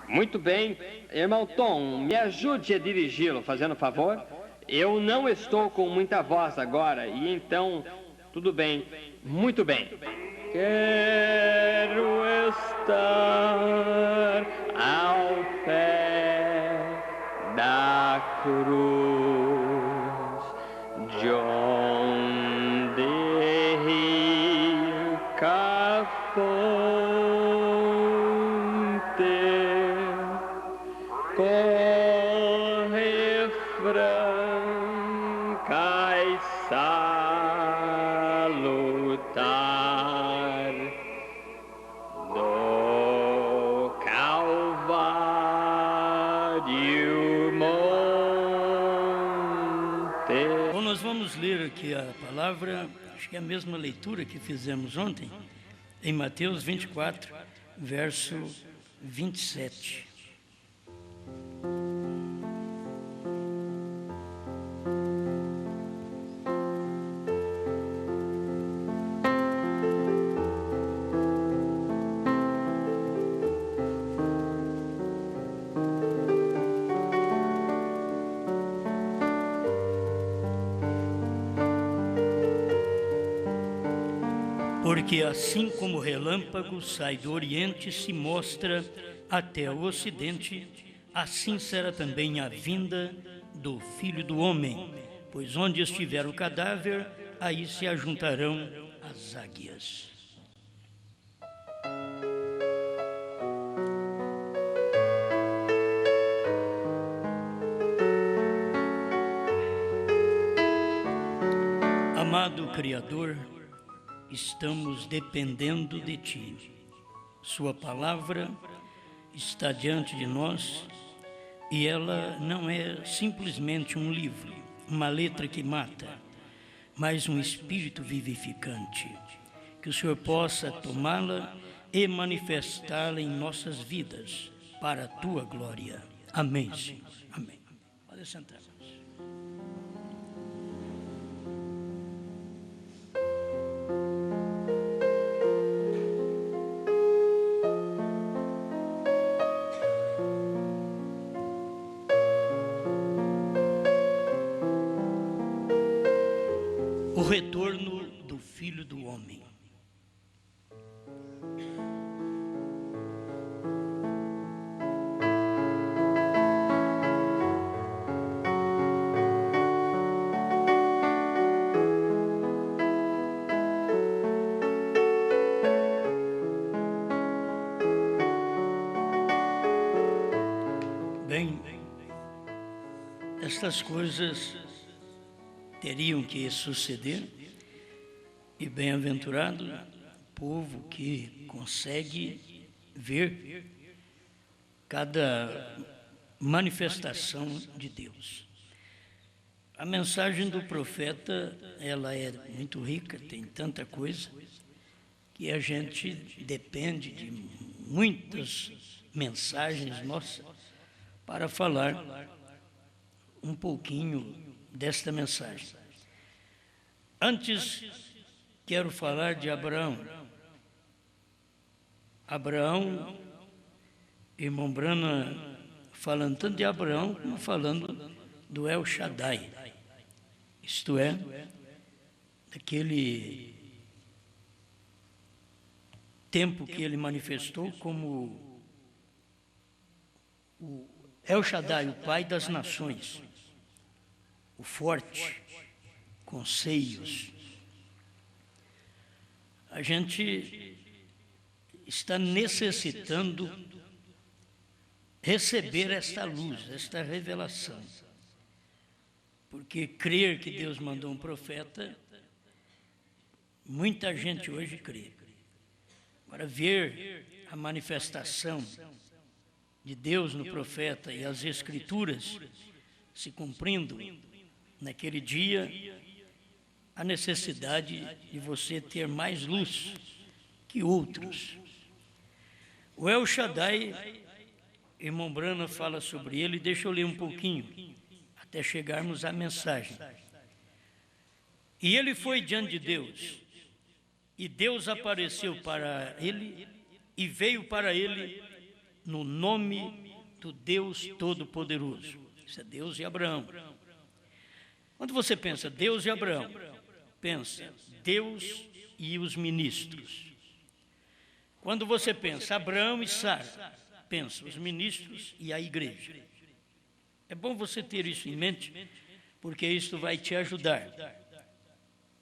Muito bem. Irmão Tom, me ajude a dirigi-lo, fazendo favor. Eu não estou com muita voz agora, e então, tudo bem. Muito bem. Quero estar ao pé da cruz, de onde rica fonte corre franca e salutar do Calvário monte. Bom, nós vamos ler aqui a palavra, acho que é a mesma leitura que fizemos ontem, em Mateus 24, verso 27. Porque assim como o relâmpago sai do Oriente e se mostra até o Ocidente, assim será também a vinda do Filho do Homem. Pois onde estiver o cadáver, aí se ajuntarão as águias. Amado Criador, estamos dependendo de Ti. Sua palavra está diante de nós e ela não é simplesmente um livro, uma letra que mata, mas um espírito vivificante. Que o Senhor possa tomá-la e manifestá-la em nossas vidas, para a Tua glória. Amém, Senhor. Amém. Pode sentar. O retorno do Filho do Homem. Bem, estas coisas teriam que suceder, e bem-aventurado o povo que consegue ver cada manifestação de Deus. A mensagem do profeta, ela é muito rica, tem tanta coisa, que a gente depende de muitas mensagens nossas para falar um pouquinho desta mensagem. Antes, quero falar de Abraão. Abraão, irmão Brana, falando tanto de Abraão, como falando do El Shaddai. Isto é, daquele tempo que ele manifestou como o El Shaddai, o Pai das nações, o forte, com seios. A gente está necessitando receber esta luz, esta revelação. Porque crer que Deus mandou um profeta, muita gente hoje crê. Agora, ver a manifestação de Deus no profeta e as Escrituras se cumprindo naquele dia, a necessidade de você ter mais luz que outros. O El Shaddai, irmão Brana fala sobre ele, deixa eu ler um pouquinho, até chegarmos à mensagem. E ele foi diante de Deus, e Deus apareceu para ele, e veio para ele no nome do Deus Todo-Poderoso. Isso é Deus e Abraão. Quando você pensa Deus e Abraão, pensa Deus e os ministros. Quando você pensa Abraão e Sara, pensa os ministros e a igreja. É bom você ter isso em mente, porque isso vai te ajudar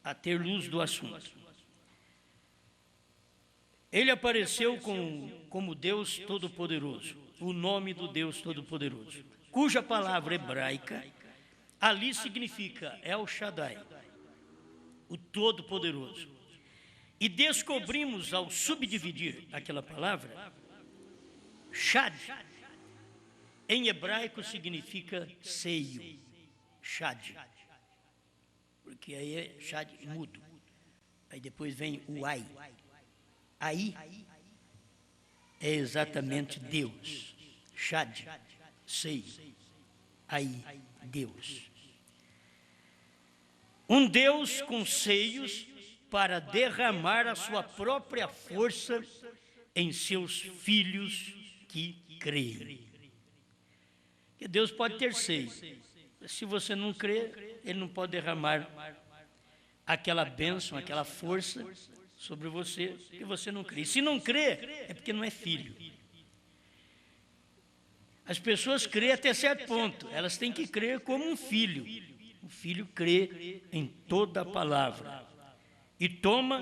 a ter luz do assunto. Ele apareceu como Deus Todo-Poderoso, o nome do Deus Todo-Poderoso, cuja palavra hebraica ali significa El Shaddai, o Todo-Poderoso. E descobrimos, ao subdividir aquela palavra, Shad, em hebraico significa seio, Shad, porque aí é Shad mudo, aí depois vem o Ai. Aí é exatamente Deus, Shad, seio, aí Deus. Um Deus com seios para derramar a sua própria força em seus filhos que creem. Que Deus pode ter seio. Se você não crê, Ele não pode derramar aquela bênção, aquela força sobre você, que você não crê. E se não crê, é porque não é filho. As pessoas creem até certo ponto, elas têm que crer como um filho. O filho crê em toda a palavra e toma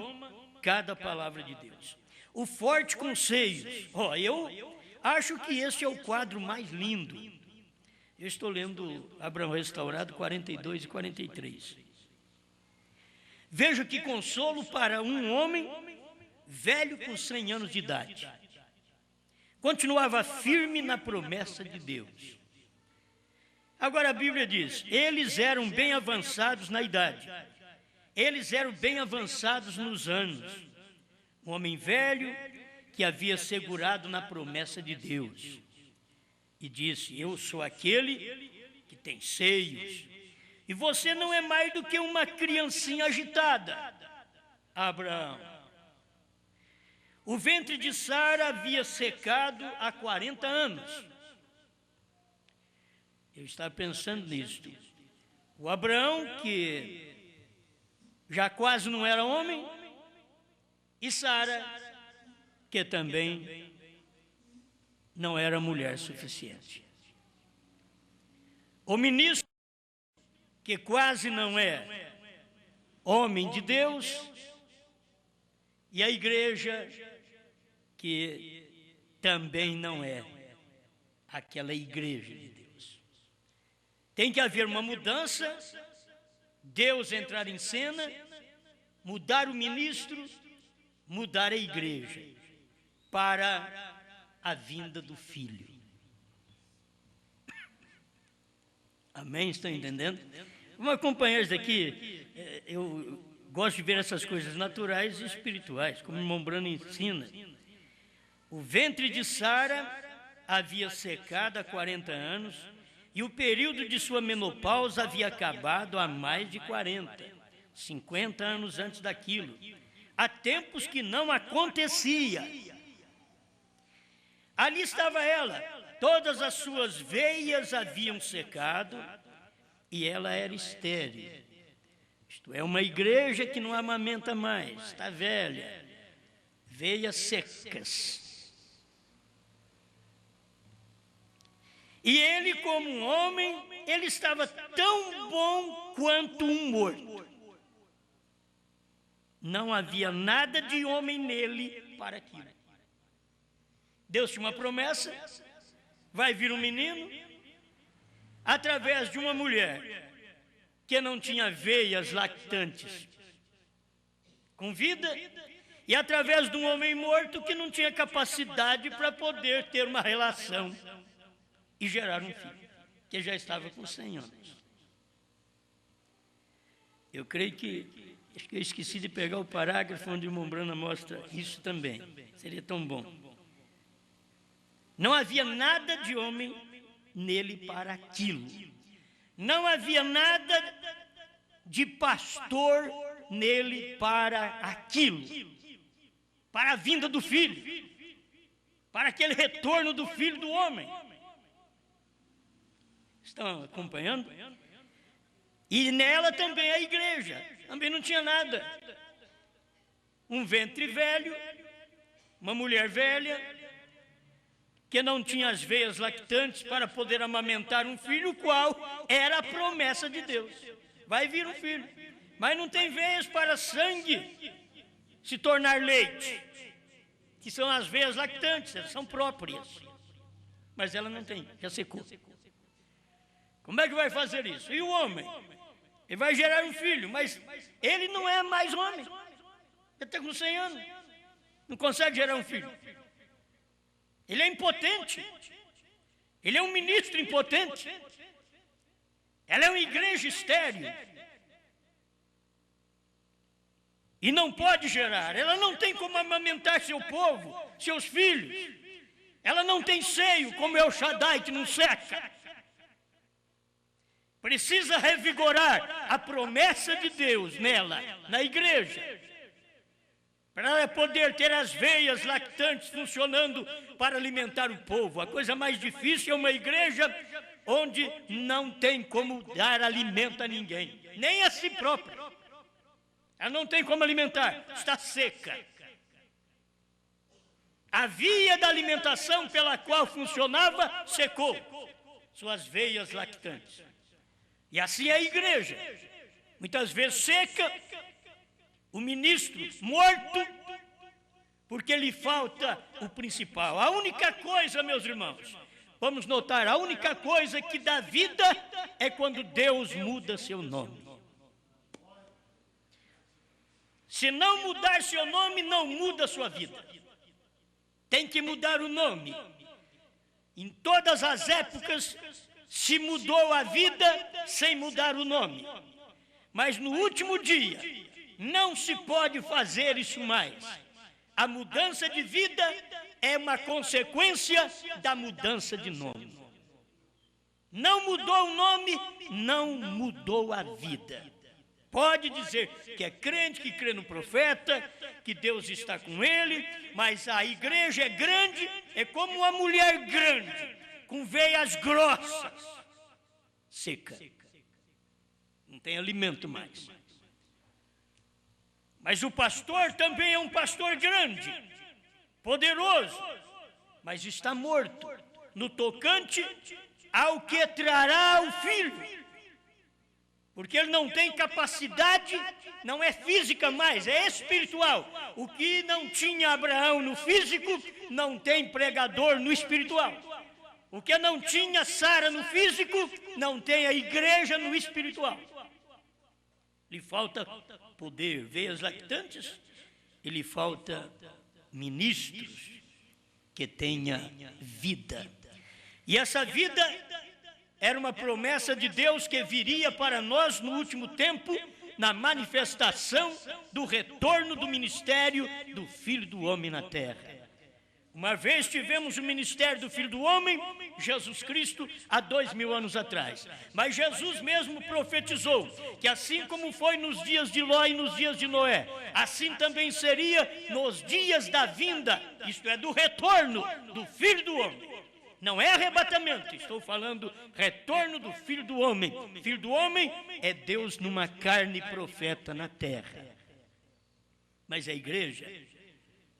cada palavra de Deus. O forte com seios. Eu acho que esse é o quadro mais lindo. Eu estou lendo Abraão Restaurado 42 e 43. Veja que consolo para um homem velho com 100 anos de idade. Continuava firme na promessa de Deus. Agora a Bíblia diz, eles eram bem avançados na idade. Eles eram bem avançados nos anos. Um homem velho que havia segurado na promessa de Deus. E disse, eu sou aquele que tem seios. E você não é mais do que uma criancinha agitada, Abraão. O ventre de Sara havia secado há 40 anos. Eu estava pensando nisto. O Abraão, que já quase não era homem, e Sara, que também não era mulher suficiente. O ministro, que quase não é homem de Deus, e a igreja, que também não é aquela igreja de Deus. Tem que haver uma mudança, Deus entrar em cena, mudar o ministro, mudar a igreja, para a vinda do Filho. Amém? Estão entendendo? Vamos acompanhar isso daqui. Eu gosto de ver essas coisas naturais e espirituais, como o irmão Brano ensina. O ventre de Sara havia secado há 40 anos e o período de sua menopausa havia acabado há mais de 50 anos antes daquilo. Há tempos que não acontecia. Ali estava ela, todas as suas veias haviam secado e ela era estéril. Isto é, uma igreja que não amamenta mais, está velha, veias secas. E ele, como um homem, ele estava tão bom quanto um morto. Não havia nada de homem nele para aquilo. Deus tinha uma promessa, vai vir um menino, através de uma mulher que não tinha veias lactantes, com vida, e através de um homem morto que não tinha capacidade para poder ter uma relação e gerar um filho, que já estava com 100 anos. Eu creio que, acho que eu esqueci de pegar o parágrafo onde o irmão Brana mostra isso também, seria tão bom. Não havia nada de homem nele para aquilo. Não havia nada de pastor nele para aquilo, para a vinda do Filho. para aquele retorno do Filho do Homem. Estão acompanhando? E nela também a igreja, também não tinha nada. Um ventre velho, uma mulher velha, que não tinha as veias lactantes para poder amamentar um filho, qual era a promessa de Deus. Vai vir um filho, mas não tem veias para sangue se tornar leite, que são as veias lactantes, elas são próprias, mas ela não tem, já secou. Como é que vai fazer isso? E o homem? Ele vai gerar um filho, mas ele não é mais homem. Ele está com 100 anos, não consegue gerar um filho. Ele é impotente. Ele é um ministro impotente. Ela é uma igreja estéril. E não pode gerar. Ela não tem como amamentar seu povo, seus filhos. Ela não tem seio, como é o Shaddai, que não seca. Precisa revigorar a promessa de Deus nela, na igreja, para ela poder ter as veias lactantes funcionando para alimentar o povo. A coisa mais difícil é uma igreja onde não tem como dar alimento a ninguém, nem a si própria. Ela não tem como alimentar, está seca. A via da alimentação pela qual funcionava secou, suas veias lactantes. E assim é a igreja, muitas vezes seca, o ministro morto, porque lhe falta o principal. A única coisa, meus irmãos, vamos notar, a única coisa que dá vida é quando Deus muda seu nome. Se não mudar seu nome, não muda sua vida. Tem que mudar o nome. Em todas as épocas se mudou a vida sem mudar o nome. Mas no último dia, não se pode fazer isso mais. A mudança de vida é uma consequência da mudança de nome. Não mudou o nome, não mudou a vida. Pode dizer que é crente, que crê no profeta, que Deus está com ele, mas a igreja é grande, é como uma mulher grande, com veias grossas, seca. Não tem alimento mais. Mas o pastor também é um pastor grande, poderoso, mas está morto no tocante ao que trará o filho. Porque ele não tem capacidade, não é física mais, é espiritual. O que não tinha Abraão no físico, não tem pregador no espiritual. O que não tinha Sara no físico, não tem a igreja no espiritual. Lhe falta poder, veias lactantes, e lhe falta ministros que tenha vida. E essa vida era uma promessa de Deus que viria para nós no último tempo, na manifestação do retorno do ministério do Filho do Homem na terra. Uma vez tivemos o ministério do Filho do Homem, Jesus Cristo, há 2000 anos atrás. Mas Jesus mesmo profetizou que assim como foi nos dias de Ló e nos dias de Noé, assim também seria nos dias da vinda, isto é, do retorno do Filho do Homem. Não é arrebatamento, estou falando retorno do Filho do Homem. Filho do Homem é Deus numa carne profeta na terra. Mas a igreja,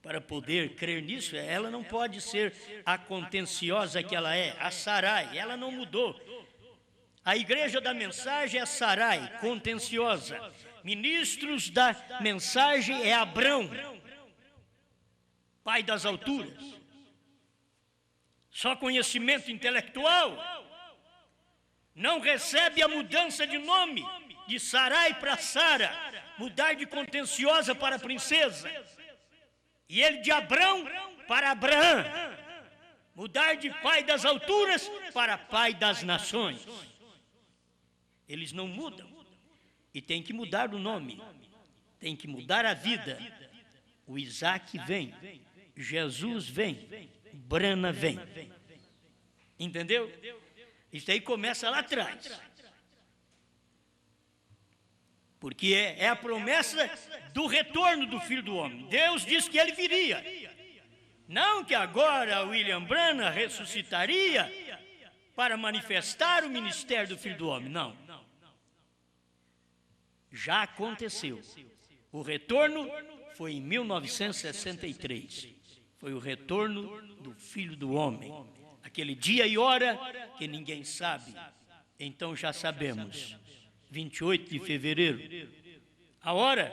para poder crer nisso, ela não pode ser a contenciosa que ela é, a Sarai, ela não mudou. A igreja da mensagem é a Sarai, contenciosa. Ministros da mensagem é Abrão, pai das alturas. Só conhecimento intelectual, não recebe a mudança de nome, de Sarai para Sara, mudar de contenciosa para princesa, e ele de Abrão para Abraão, mudar de pai das alturas para pai das nações. Eles não mudam, e tem que mudar o nome, tem que mudar a vida. O Isaac vem, Jesus vem, Brana vem. Entendeu? Isso aí começa lá atrás. Porque é a promessa do retorno do Filho do Homem. Deus disse que ele viria. Não que agora William Branham ressuscitaria para manifestar o ministério do Filho do Homem, não. Já aconteceu. O retorno foi em 1963. Foi o retorno do Filho do Homem. Aquele dia e hora que ninguém sabe. Então já sabemos. 28 de fevereiro. A hora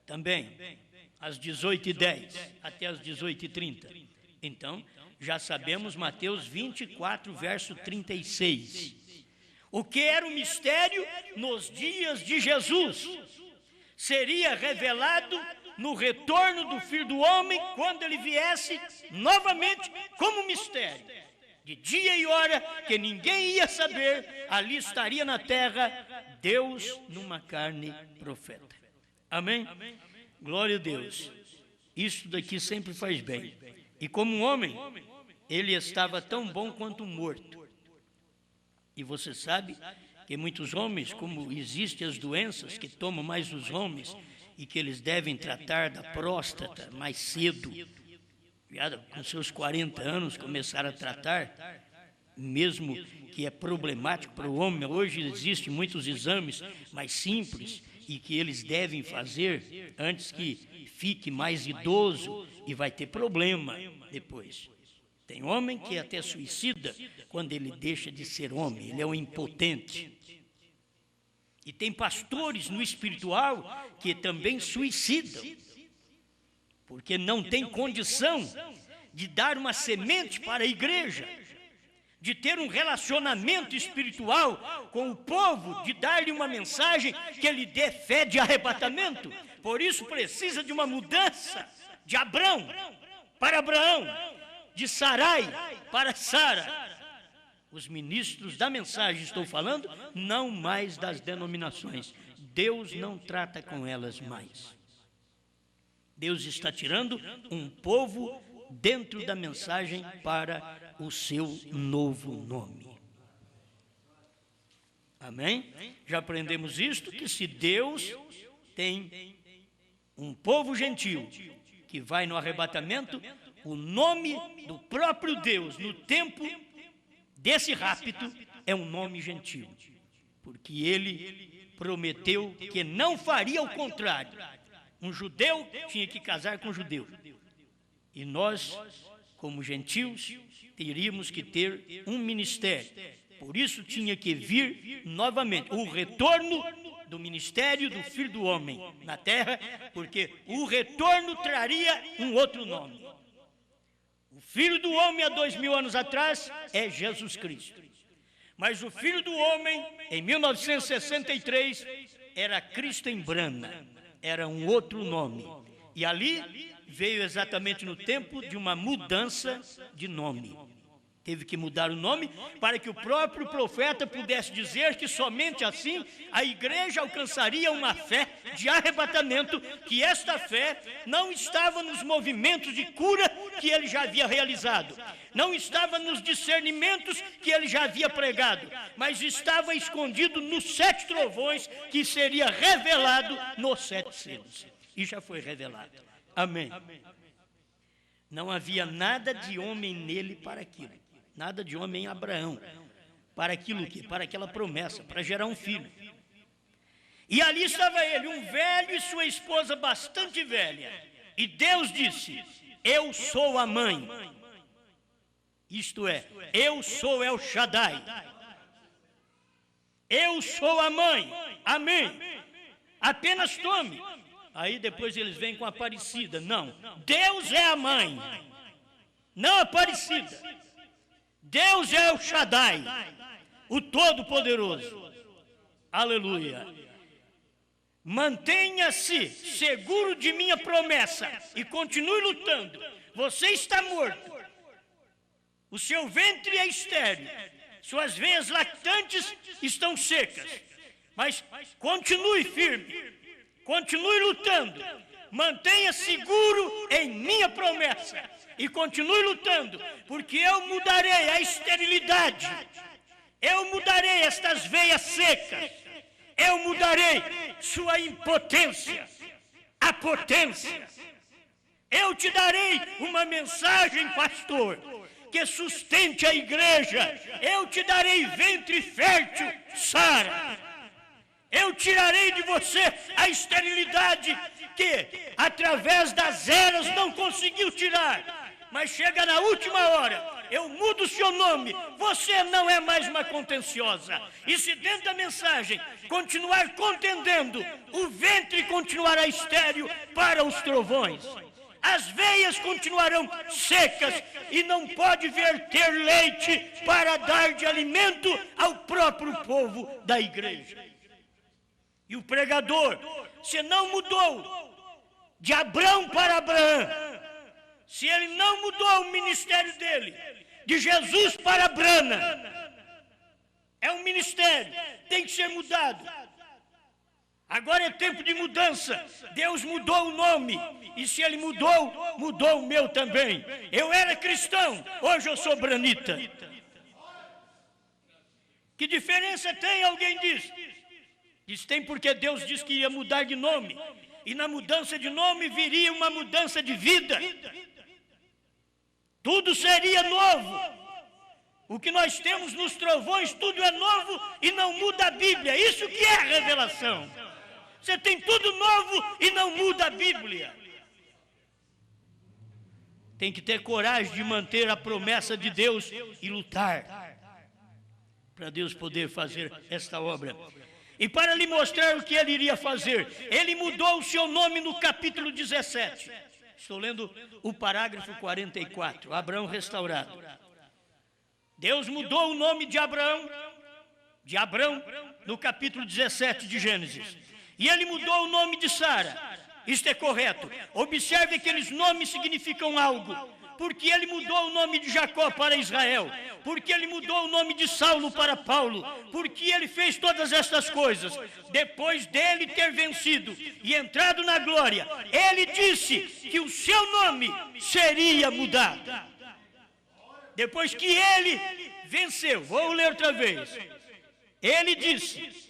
também, às 18h10 até às 18h30. Então, já sabemos Mateus 24, verso 36. O que era o mistério nos dias de Jesus seria revelado no retorno do Filho do Homem, quando ele viesse novamente como mistério. De dia e hora que ninguém ia saber, ali estaria na terra Deus numa carne profeta. Amém? Glória a Deus. Isso daqui sempre faz bem. E como um homem, ele estava tão bom quanto morto. E você sabe que muitos homens, como existem as doenças que tomam mais os homens e que eles devem tratar da próstata mais cedo, com seus 40 anos começaram a tratar, mesmo que é problemático para o homem. Hoje existem muitos exames mais simples e que eles devem fazer antes que fique mais idoso e vai ter problema depois. Tem homem que até suicida quando ele deixa de ser homem, ele é um impotente. E tem pastores no espiritual que também suicidam, porque não tem condição de dar uma semente para a igreja, de ter um relacionamento espiritual com o povo, de dar-lhe uma mensagem que lhe dê fé de arrebatamento. Por isso precisa de uma mudança de Abrão para Abraão, de Sarai para Sara. Os ministros da mensagem, estou falando, não mais das denominações. Deus não trata com elas mais. Deus está tirando um povo dentro da mensagem para o seu novo nome. Amém? Já aprendemos isto, que se Deus tem um povo gentil que vai no arrebatamento, o nome do próprio Deus no tempo desse rapto é um nome gentil, porque ele prometeu que não faria o contrário. Um judeu tinha que casar com um judeu. E nós, como gentios, teríamos que ter um ministério. Por isso tinha que vir novamente o retorno do ministério do Filho do Homem na terra, porque o retorno traria um outro nome. O Filho do Homem há 2000 anos atrás é Jesus Cristo. Mas o Filho do Homem, em 1963, era Cristo em Brana. Era um outro nome. E ali veio exatamente no tempo de uma mudança de nome. Teve que mudar o nome para que o próprio profeta pudesse dizer que somente assim a igreja alcançaria uma fé de arrebatamento, que esta fé não estava nos movimentos de cura que ele já havia realizado, não estava nos discernimentos que ele já havia pregado, mas estava escondido nos 7 trovões que seria revelado nos 7 selos. E já foi revelado. Amém. Não havia nada de homem nele para aquilo. Nada de homem em Abraão. Para aquilo que? Para aquela promessa, para gerar um filho. E ali estava ele, um velho e sua esposa bastante velha. E Deus disse: eu sou a mãe. Isto é, eu sou El Shaddai. Eu sou a mãe. Amém. Apenas tome. Aí depois eles vêm com a Aparecida. Não, Deus é a mãe, não a Aparecida. Deus é o Shaddai, o Todo-Poderoso. Aleluia. Mantenha-se seguro de minha promessa e continue lutando. Você está morto. O seu ventre é estéril. Suas veias lactantes estão secas. Mas continue firme. Continue lutando. Mantenha seguro em minha promessa. E continue lutando, porque eu mudarei a esterilidade, eu mudarei estas veias secas, eu mudarei sua impotência, a potência. Eu te darei uma mensagem, pastor, que sustente a igreja. Eu te darei ventre fértil, Sara. Eu tirarei de você a esterilidade que, através das eras, não conseguiu tirar. Mas chega na última hora, eu mudo o seu nome, você não é mais uma contenciosa. E se dentro da mensagem continuar contendendo, o ventre continuará estéril para os trovões. As veias continuarão secas e não pode verter leite para dar de alimento ao próprio povo da igreja. E o pregador, se não mudou de Abrão para Abraão, se ele não mudou o ministério dele, de Jesus para Brana, é um ministério, tem que ser mudado. Agora é tempo de mudança. Deus mudou o nome, e se ele mudou, mudou o meu também. Eu era cristão, hoje eu sou branita. Que diferença tem? Alguém diz. Diz, tem, porque Deus disse que ia mudar de nome, e na mudança de nome viria uma mudança de vida. Tudo seria novo. O que nós temos nos trovões, tudo é novo e não muda a Bíblia. Isso que é revelação. Você tem tudo novo e não muda a Bíblia. Tem que ter coragem de manter a promessa de Deus e lutar para Deus poder fazer esta obra. E para lhe mostrar o que ele iria fazer, ele mudou o seu nome no capítulo 17. Estou lendo o parágrafo 44, Abraão restaurado. Deus mudou o nome de Abraão, no capítulo 17 de Gênesis. E ele mudou o nome de Sara. Isto é correto. Observe que aqueles nomes significam algo. Porque ele mudou o nome de Jacó para Israel. Porque ele mudou o nome de Saulo para Paulo. Porque ele fez todas estas coisas. Depois dele ter vencido e entrado na glória, ele disse que o seu nome seria mudado. Depois que ele venceu, vou ler outra vez. Ele disse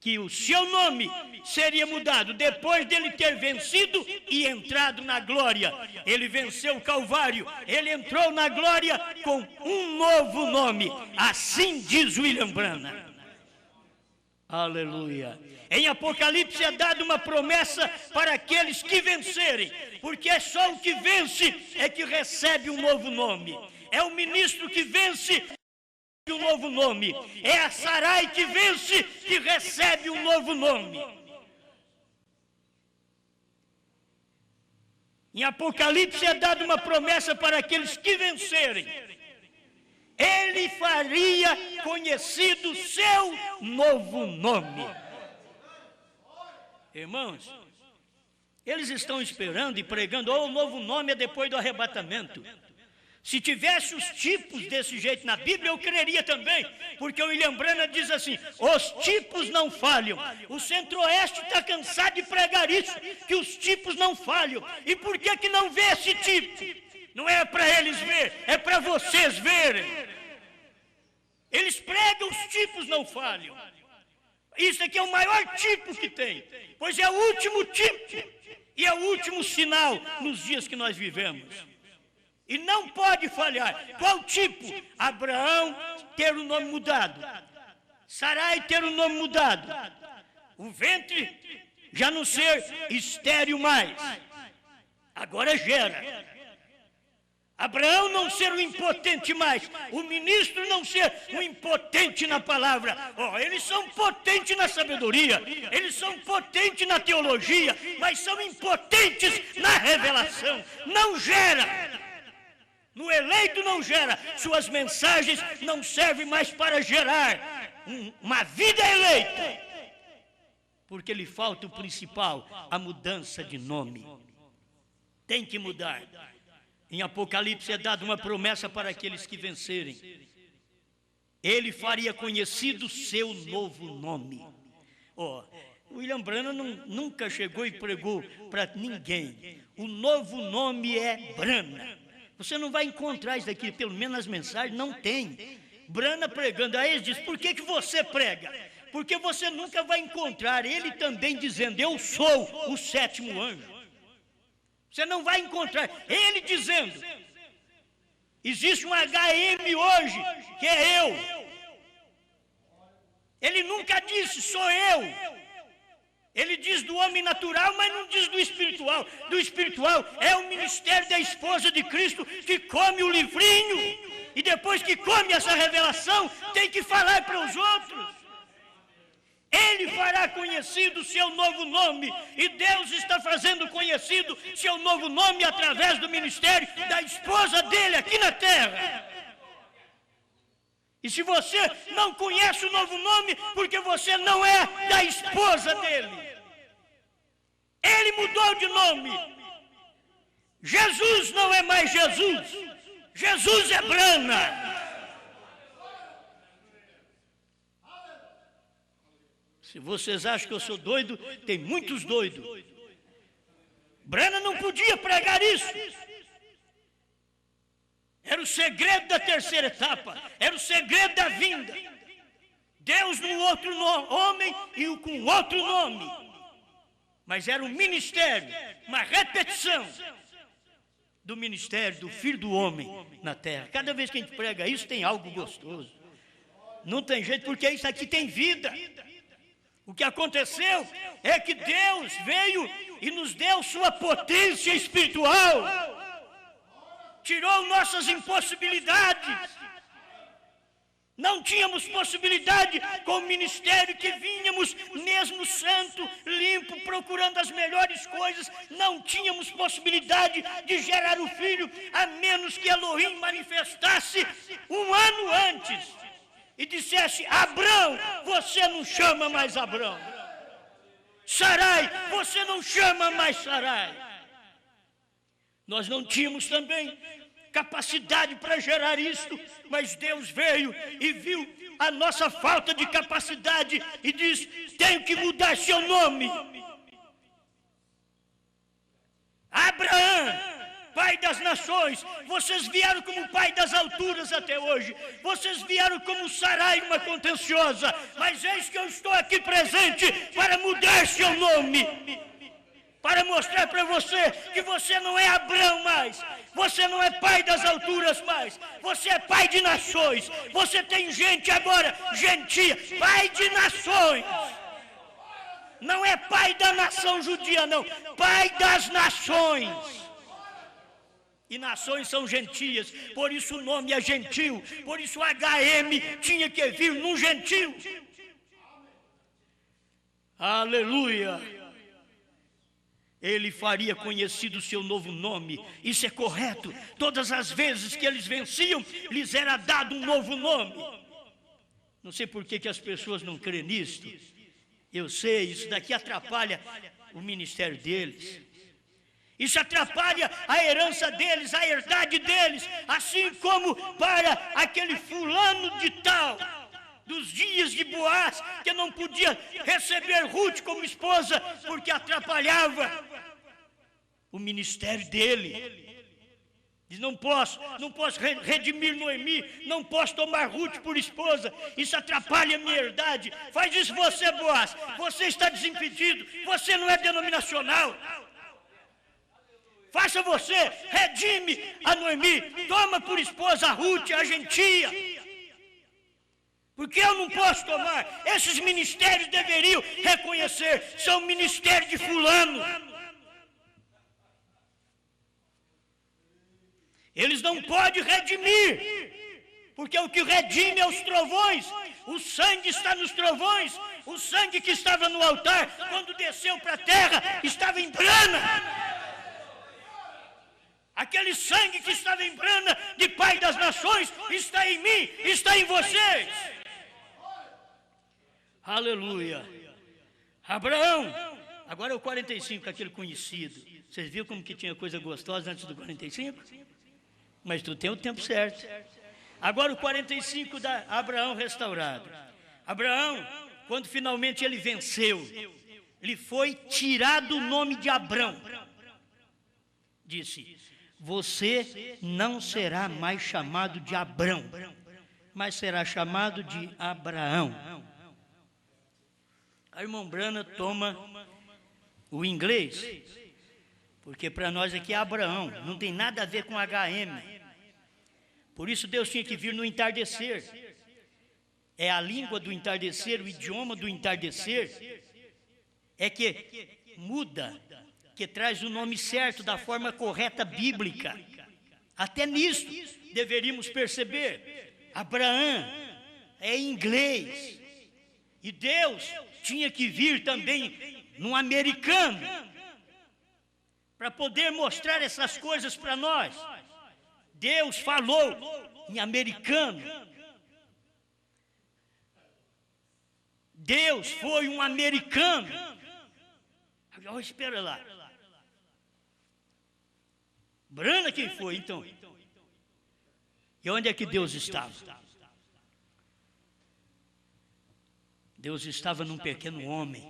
que o seu nome seria mudado depois dele ter vencido e entrado na glória. Ele venceu o Calvário, ele entrou na glória com um novo nome. Assim diz William Branham. Aleluia. Em Apocalipse é dada uma promessa para aqueles que vencerem, porque é só o que vence é que recebe um novo nome. É o ministro que vence um novo nome. É a Sarai que vence que recebe um novo nome. Em Apocalipse é dada uma promessa para aqueles que vencerem. Ele faria conhecido seu novo nome. Irmãos, eles estão esperando e pregando, o novo nome é depois do arrebatamento. Se tivesse os tipos desse jeito na Bíblia, eu creria também, porque o William Branham diz assim, os tipos não falham. O Centro-Oeste está cansado de pregar isso, que os tipos não falham. E por que que não vê esse tipo? Não é para eles ver, é para vocês verem. Eles pregam, os tipos não falham. Isso aqui é o maior tipo que tem, pois é o último tipo e é o último sinal nos dias que nós vivemos. E não pode falhar. Qual tipo? Abraão ter o nome mudado. Sarai ter o nome mudado. O ventre já não ser estéril mais. Agora gera. Abraão não ser um impotente mais. O ministro não ser um impotente na palavra. Eles são potentes na sabedoria. Eles são potentes na teologia. Mas são impotentes na revelação. Não gera. No eleito não gera, suas mensagens não servem mais para gerar uma vida eleita, porque lhe falta o principal, a mudança de nome. Tem que mudar. Em Apocalipse é dada uma promessa para aqueles que vencerem. Ele faria conhecido seu novo nome. William Branham nunca chegou e pregou para ninguém. O novo nome é Branham. Você não vai encontrar isso aqui, pelo menos nas mensagens, não tem. Branham pregando, aí eles dizem, por que você prega? Porque você nunca vai encontrar ele também dizendo, eu sou o sétimo anjo. Você não vai encontrar. Ele dizendo, existe um HM hoje, que é eu. Ele nunca disse, sou eu. Ele diz do homem natural, mas não diz do espiritual. Do espiritual é o ministério da esposa de Cristo que come o livrinho. E depois que come essa revelação, tem que falar para os outros. Ele fará conhecido o seu novo nome. E Deus está fazendo conhecido seu novo nome através do ministério da esposa dele aqui na terra. E se você não conhece o novo nome, porque você não é da esposa dele. Ele mudou de nome. Jesus não é mais Jesus. Jesus é Brana. Se vocês acham que eu sou doido, tem muitos doidos. Brana não podia pregar isso. Era o segredo da terceira etapa. Era o segredo da vinda. Deus num outro homem e com outro nome. Mas era um ministério, uma repetição do ministério do Filho do Homem na terra. Cada vez que a gente prega isso, tem algo gostoso. Não tem jeito, porque isso aqui tem vida. O que aconteceu é que Deus veio e nos deu sua potência espiritual. Tirou nossas impossibilidades. Não tínhamos possibilidade com o ministério que vínhamos, mesmo santo, limpo, procurando as melhores coisas. Não tínhamos possibilidade de gerar o filho, a menos que Elohim manifestasse um ano antes e dissesse: Abrão, você não chama mais Abrão. Sarai, você não chama mais Sarai. Nós não tínhamos também capacidade para gerar isto, mas Deus veio e viu a nossa falta de capacidade e diz: tenho que mudar seu nome. Abraão, pai das nações, vocês vieram como pai das alturas até hoje, vocês vieram como Sarai, uma contenciosa, mas eis que eu estou aqui presente para mudar seu nome, para mostrar para você que você não é Abraão mais, você não é pai das alturas mais, você é pai de nações, você tem gente agora, gentia, pai de nações. Não é pai da nação judia, não, pai das nações. E nações são gentias, por isso o nome é gentil, por isso o HM tinha que vir num gentil. Aleluia! Ele faria conhecido o seu novo nome. Isso é correto. Todas as vezes que eles venciam, lhes era dado um novo nome. Não sei por que as pessoas não creem nisto. Eu sei, isso daqui atrapalha o ministério deles. Isso atrapalha a herança deles, a herdade deles, assim como para aquele fulano de tal, dos dias de Boaz, que não podia receber Ruth como esposa, porque atrapalhava o ministério dele. Diz: não posso redimir Noemi, não posso tomar Ruth por esposa, isso atrapalha a minha herdade. Faz isso você, Boaz, você está desimpedido, você não é denominacional. Faça você, redime a Noemi, toma por esposa a Ruth, a gentia. Porque eu não posso tomar. Esses ministérios deveriam reconhecer, são ministérios de fulano. Eles não podem redimir, porque o que redime é os trovões. O sangue está nos trovões. O sangue que estava no altar, quando desceu para a terra, estava em Brana. Aquele sangue que estava em Brana, de Pai das Nações, está em mim, está em vocês. Aleluia. Abraão, agora é o 45, aquele conhecido. Vocês viram como que tinha coisa gostosa antes do 45? Mas tudo tem o tempo certo. Agora o 45 da Abraão restaurado. Abraão, quando finalmente ele venceu, lhe foi tirado o nome de Abrão. Disse: você não será mais chamado de Abrão, mas será chamado de Abraão. A irmã Brana toma o inglês, Porque para nós aqui é Abraão, não tem nada a ver com HM. Por isso Deus tinha que vir no entardecer. É a língua do entardecer, o idioma do entardecer, é que muda, que traz o nome certo da forma correta bíblica. Até nisso deveríamos perceber. Abraão é em inglês. E Deus tinha que vir também num americano para poder mostrar essas coisas para nós. Deus falou em americano. Deus foi um americano. Agora espera lá. Brana quem foi então? E onde é que Deus estava? Deus estava num pequeno homem.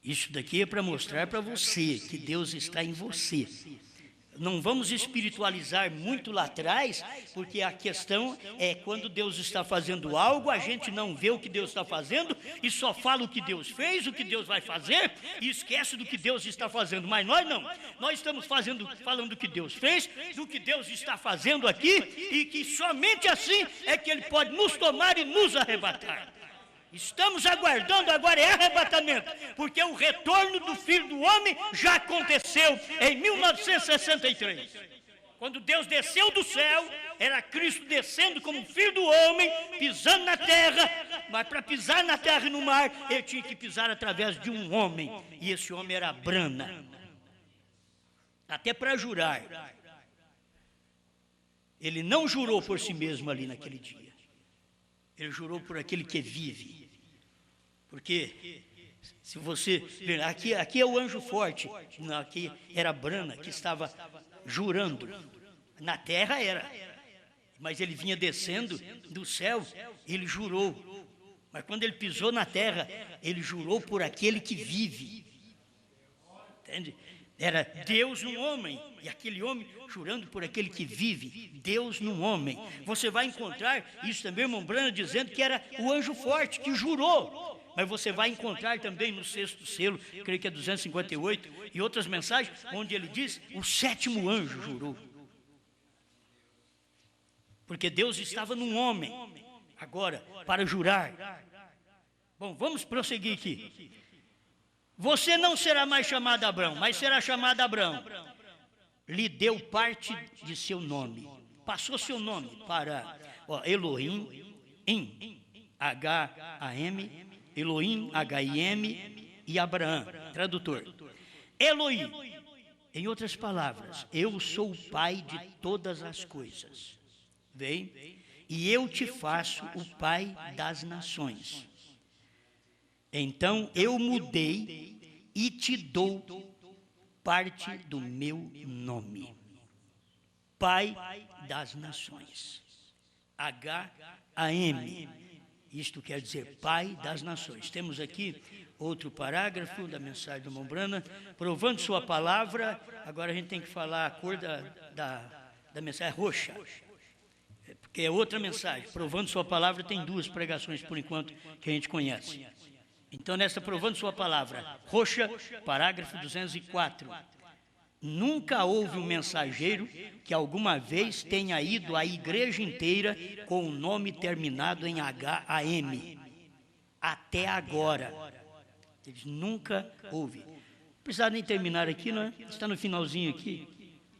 Isso daqui é para mostrar para você que Deus está em você. Não vamos espiritualizar muito lá atrás, porque a questão é quando Deus está fazendo algo, a gente não vê o que Deus está fazendo e só fala o que Deus fez, o que Deus vai fazer e esquece do que Deus está fazendo. Mas nós não, nós estamos falando do que Deus fez, do que Deus está fazendo aqui e que somente assim é que Ele pode nos tomar e nos arrebatar. Estamos aguardando, agora é arrebatamento, porque o retorno do Filho do Homem já aconteceu em 1963. Quando Deus desceu do céu, era Cristo descendo como Filho do Homem, pisando na terra, mas para pisar na terra e no mar, Ele tinha que pisar através de um homem, e esse homem era Brana. Até para jurar, Ele não jurou por si mesmo ali naquele dia, Ele jurou por aquele que vive. Porque, se você ver, aqui é o anjo forte, aqui era Brana que estava jurando, na terra era, mas ele vinha descendo do céu, ele jurou, mas quando ele pisou na terra, ele jurou por aquele que vive, entende? Era Deus num homem, e aquele homem jurando por aquele que vive, Deus num homem. Você vai encontrar isso também, irmão Brana, dizendo que era o anjo forte que jurou. Mas você vai encontrar também no sexto selo, creio que é 258, e outras mensagens, onde ele diz, o sétimo anjo jurou. Porque Deus estava num homem, agora, para jurar. Bom, vamos prosseguir aqui. Você não será mais chamado Abrão, mas será chamado Abrão. Lhe deu parte de seu nome. Passou seu nome para Elohim, H-A-M, Elohim, H-I-M e Abraão, tradutor. Elohim, em outras palavras, eu sou o pai de todas as coisas. Vem? E eu te faço o pai das nações. Então eu mudei e te dou parte do meu nome. Pai das nações. H-A-M. Isto quer dizer Pai das nações. Temos aqui outro parágrafo da mensagem do irmão Brana, provando sua palavra. Agora a gente tem que falar a cor da mensagem, roxa. Porque é outra mensagem. Provando sua palavra tem duas pregações, por enquanto, que a gente conhece. Então, nesta provando sua palavra, roxa, parágrafo 204. Nunca houve um mensageiro que alguma vez tenha ido à igreja inteira com o nome terminado em H-A-M. Até agora. Eles nunca houve. Não precisa nem terminar aqui, não é? Está no finalzinho aqui,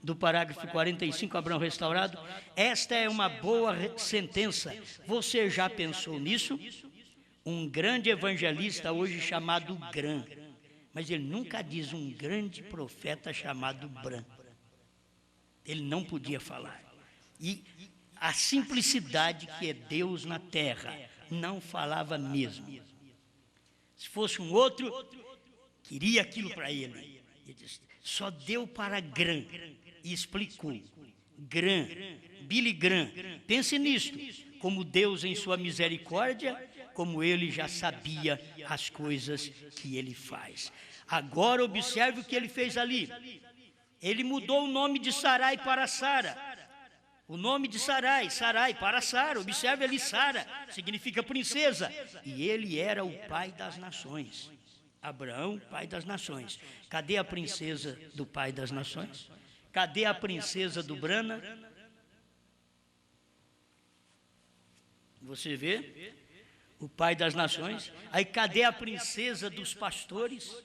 do parágrafo 45, Abraão restaurado. Esta é uma boa sentença. Você já pensou nisso? Um grande evangelista hoje chamado Gran. Mas ele nunca diz um grande profeta chamado Bran. Ele não podia falar. E a simplicidade que é Deus na terra, não falava mesmo. Se fosse um outro, queria aquilo para ele. Ele disse, só deu para Gran. E explicou. Gran, Billy Graham. Pense nisto. Como Deus em sua misericórdia, como ele já sabia as coisas que ele faz. Agora observe o que ele fez ali. Ele mudou o nome de Sarai para Sara. O nome de Sarai para Sara. Observe ali, Sara significa princesa. E ele era o pai das nações. Abraão, pai das nações. Cadê a princesa do pai das nações? Cadê a princesa do Brana? Você vê? O pai das nações. Aí cadê a princesa dos pastores?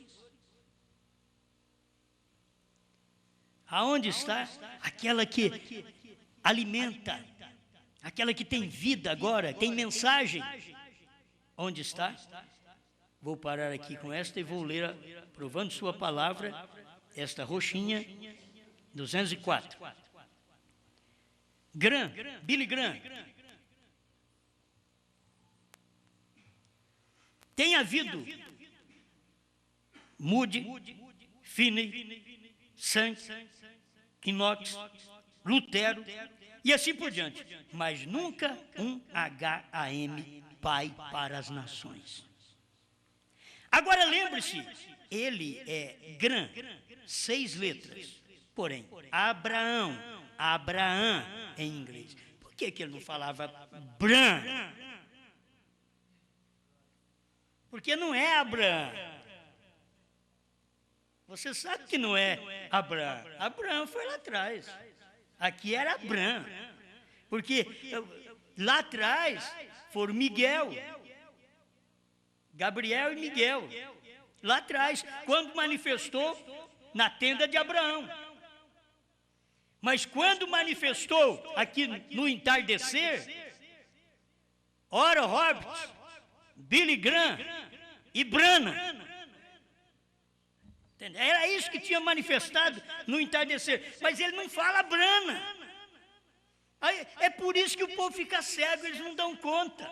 Aonde está? Aquela que alimenta, aquela que tem vida agora, tem mensagem. Onde está? Vou parar aqui com esta e vou ler, provando sua palavra, esta roxinha, 204. Billy Graham. Tem havido Moody, Finney, Sainz, Knox, Lutero e assim por diante, mas nunca um HAM, pai para as nações. Agora lembre-se, ele é Graham, 6 letras, porém, Abraão em inglês. Por que ele não falava Bran? Porque não é Abraão. Você sabe que não é Abraão. Abraão foi lá atrás. Aqui era Abraão. Porque lá atrás foram Miguel, Gabriel e Miguel. Lá atrás, quando manifestou na tenda de Abraão. Mas quando manifestou aqui no entardecer, Oral Roberts, Billy Graham e Branham. Era isso que tinha manifestado no entardecer. Mas ele não fala Branham. É por isso que o povo fica cego, eles não dão conta.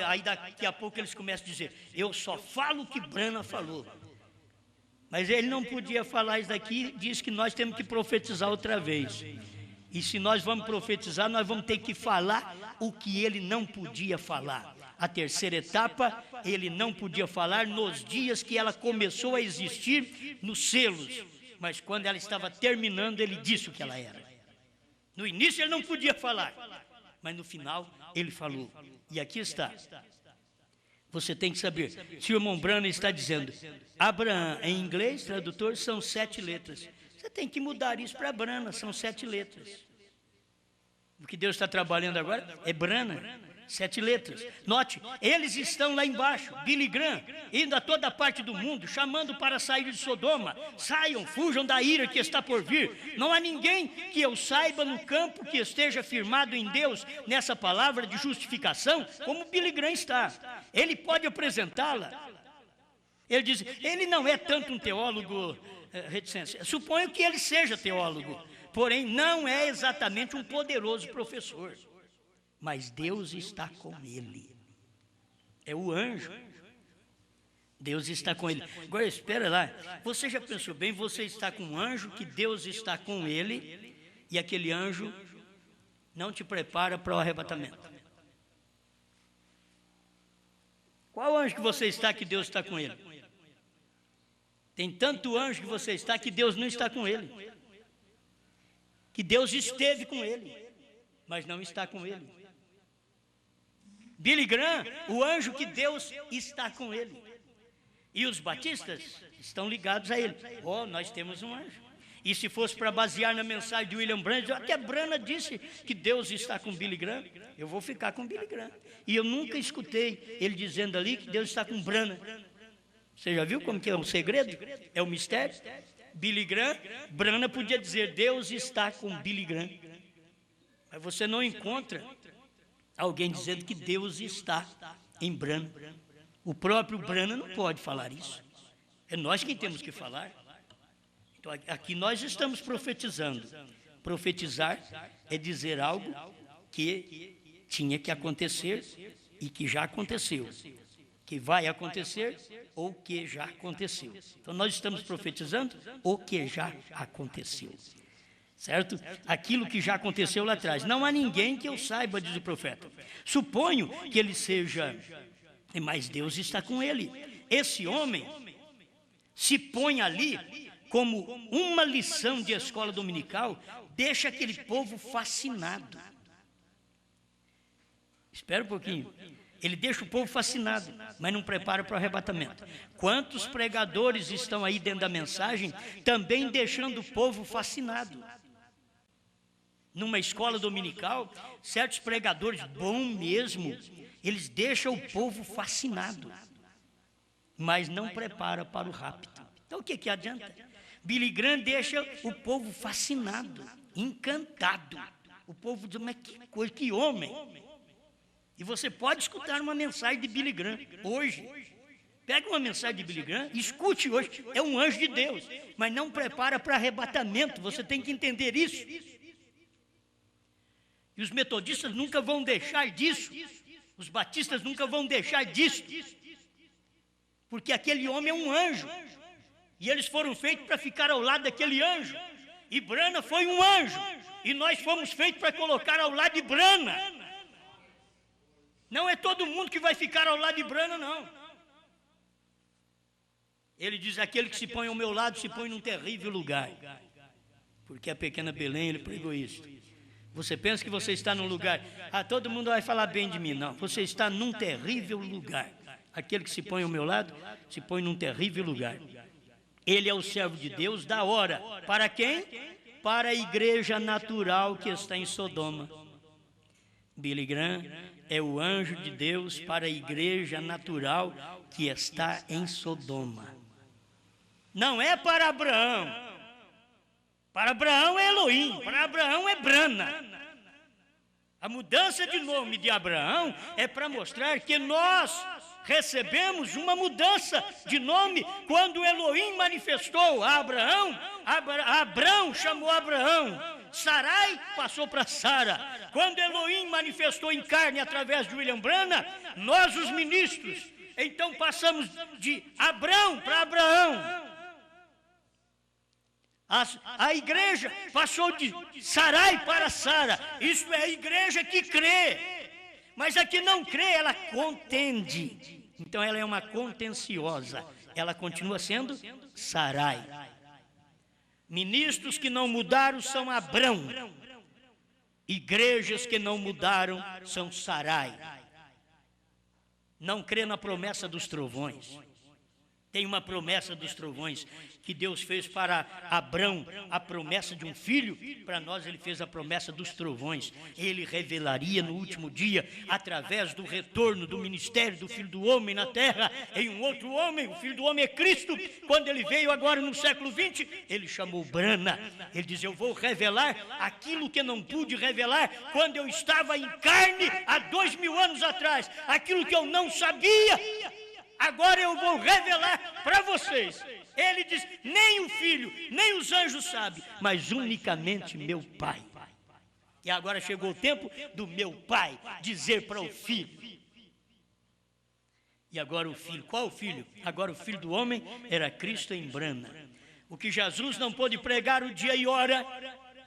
Aí daqui a pouco eles começam a dizer, eu só falo o que Branham falou. Mas ele não podia falar isso daqui, diz que nós temos que profetizar outra vez. E se nós vamos profetizar, nós vamos ter que falar o que ele não podia falar. A terceira etapa, ele não podia falar nos dias que ela começou a existir nos selos. Mas quando ela estava terminando, ele disse o que ela era. No início ele não podia falar, mas no final ele falou. E aqui está. Você tem que saber, se o irmão Branham está dizendo, Abraão em inglês, tradutor, são 7 letras. Você tem que mudar isso para Branham, são 7 letras. O que Deus está trabalhando agora é Branham, 7 letras. Note, eles estão lá embaixo, Billy Graham, indo a toda parte do mundo, chamando para sair de Sodoma. Saiam, fujam da ira que está por vir. Não há ninguém que eu saiba no campo que esteja firmado em Deus, nessa palavra de justificação, como Billy Graham está. Ele pode apresentá-la. Ele diz, ele não é tanto um teólogo reticente. Suponho que ele seja teólogo, porém não é exatamente um poderoso professor. Mas Deus está com ele. É o anjo. Deus está com ele. Agora espera lá. Você já pensou bem? Você está com um anjo, que Deus está com ele, e aquele anjo não te prepara para o arrebatamento. Qual anjo que você está que Deus está com ele? Tem tanto anjo que você está que Deus não está com ele. Que Deus esteve com ele, mas não está com ele. Billy Graham, o anjo que Deus está com ele. E os batistas estão ligados a ele. Nós temos um anjo. E se fosse para basear na mensagem de William Branham, até Branham disse que Deus está com Billy Graham, eu vou ficar com Billy Graham. E eu nunca escutei ele dizendo ali que Deus está com Branham. Você já viu como que é o segredo? É o mistério? Billy Graham, Branham podia dizer, Deus está com Billy Graham. Mas você não encontra alguém dizendo que Deus está em Branham. O próprio Branham não pode falar isso. É nós quem temos que falar. Então, aqui nós estamos profetizando. Profetizar é dizer algo que tinha que acontecer e que já aconteceu. Que vai acontecer ou que já aconteceu. Então, nós estamos profetizando o que já aconteceu. Certo? Aquilo que já aconteceu lá atrás. Não há ninguém que eu saiba, diz o profeta. Suponho que ele seja, mas Deus está com ele. Esse homem se põe ali como uma lição de escola dominical, deixa aquele povo fascinado. Espera um pouquinho. Ele deixa o povo fascinado, mas não prepara para o arrebatamento. Quantos pregadores estão aí dentro da mensagem também deixando o povo fascinado? Numa escola dominical, certos pregadores, bom mesmo, eles deixam o povo fascinado, mas não prepara para o rapto. Então o que adianta? Billy Graham deixa o povo fascinado, encantado. O povo diz, mas que coisa, que homem. E você pode escutar uma mensagem de Billy Graham hoje. Pega uma mensagem de Billy Graham, escute hoje. É um anjo de Deus, mas não prepara para arrebatamento. Você tem que entender isso. E os metodistas nunca vão deixar disso. Os batistas nunca vão deixar disso. Porque aquele homem é um anjo. E eles foram feitos para ficar ao lado daquele anjo. E Branham foi um anjo. E nós fomos feitos para colocar ao lado de Branham. Não é todo mundo que vai ficar ao lado de Branham, não. Ele diz, aquele que se põe ao meu lado se põe num terrível lugar. Porque a pequena Belém, ele pregou isso. Você pensa que você está num lugar, todo mundo vai falar bem de mim. Não, você está num terrível lugar. Aquele que se põe ao meu lado se põe num terrível lugar. Ele é o servo de Deus da hora. Para quem? Para a igreja natural que está em Sodoma. Billy Graham é o anjo de Deus para a igreja natural que está em Sodoma. Não é para Abraão. Para Abraão é Elohim, para Abraão é Branham. A mudança de nome de Abraão é para mostrar que nós recebemos uma mudança de nome quando Elohim manifestou a Abraão. Abraão chamou Abraão. Sarai passou para Sara. Quando Elohim manifestou em carne através de William Branham, nós os ministros, então passamos de Abraão para Abraão. A igreja passou de Sarai para Sara. Isso é a igreja que crê. Mas a que não crê, ela contende. Então ela é uma contenciosa. Ela continua sendo Sarai. Ministros que não mudaram são Abrão. Igrejas que não mudaram são Sarai. Não crê na promessa dos trovões. Tem uma promessa dos trovões que Deus fez para Abrão, a promessa de um filho. Para nós ele fez a promessa dos trovões. Ele revelaria no último dia, através do retorno do ministério do Filho do Homem na terra, em um outro homem. O Filho do Homem é Cristo. Quando ele veio agora no século 20, ele chamou Branham. Ele diz, eu vou revelar aquilo que não pude revelar quando eu estava em carne há 2000 anos atrás. Aquilo que eu não sabia, agora eu vou revelar para vocês. Ele diz, nem o filho, nem os anjos sabem, mas unicamente meu pai. E agora chegou o tempo do meu pai dizer para o filho. E agora o filho, qual o filho? Agora o filho do homem era Cristo em Branham. O que Jesus não pôde pregar o dia e hora,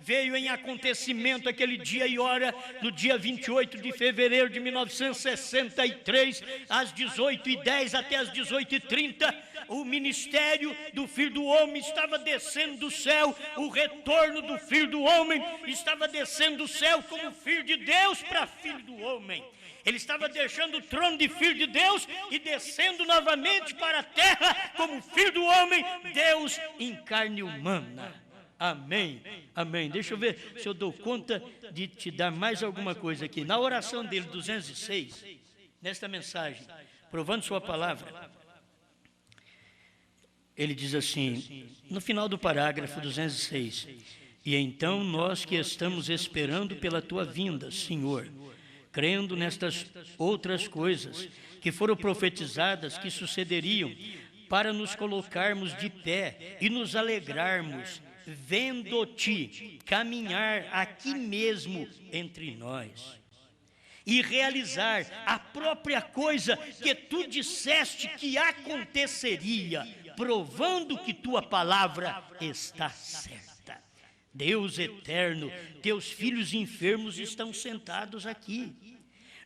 veio em acontecimento aquele dia e hora, no dia 28 de fevereiro de 1963, às 18h10 até às 18h30, o ministério do Filho do Homem estava descendo do céu, o retorno do Filho do Homem estava descendo do céu como Filho de Deus para Filho do Homem. Ele estava deixando o trono de Filho de Deus e descendo novamente para a terra como Filho do Homem, Deus em carne humana. Amém, amém. Deixa eu ver se eu dou conta de te dar mais alguma coisa aqui. Na oração dele, 206, nesta mensagem, provando sua palavra, ele diz assim, no final do parágrafo 206, e então nós que estamos esperando pela tua vinda, Senhor, crendo nestas outras coisas que foram profetizadas, que sucederiam, para nos colocarmos de pé e nos alegrarmos, vendo-te caminhar aqui mesmo entre nós e realizar a própria coisa que tu disseste que aconteceria, provando que tua palavra está certa. Deus eterno, teus filhos enfermos estão sentados aqui.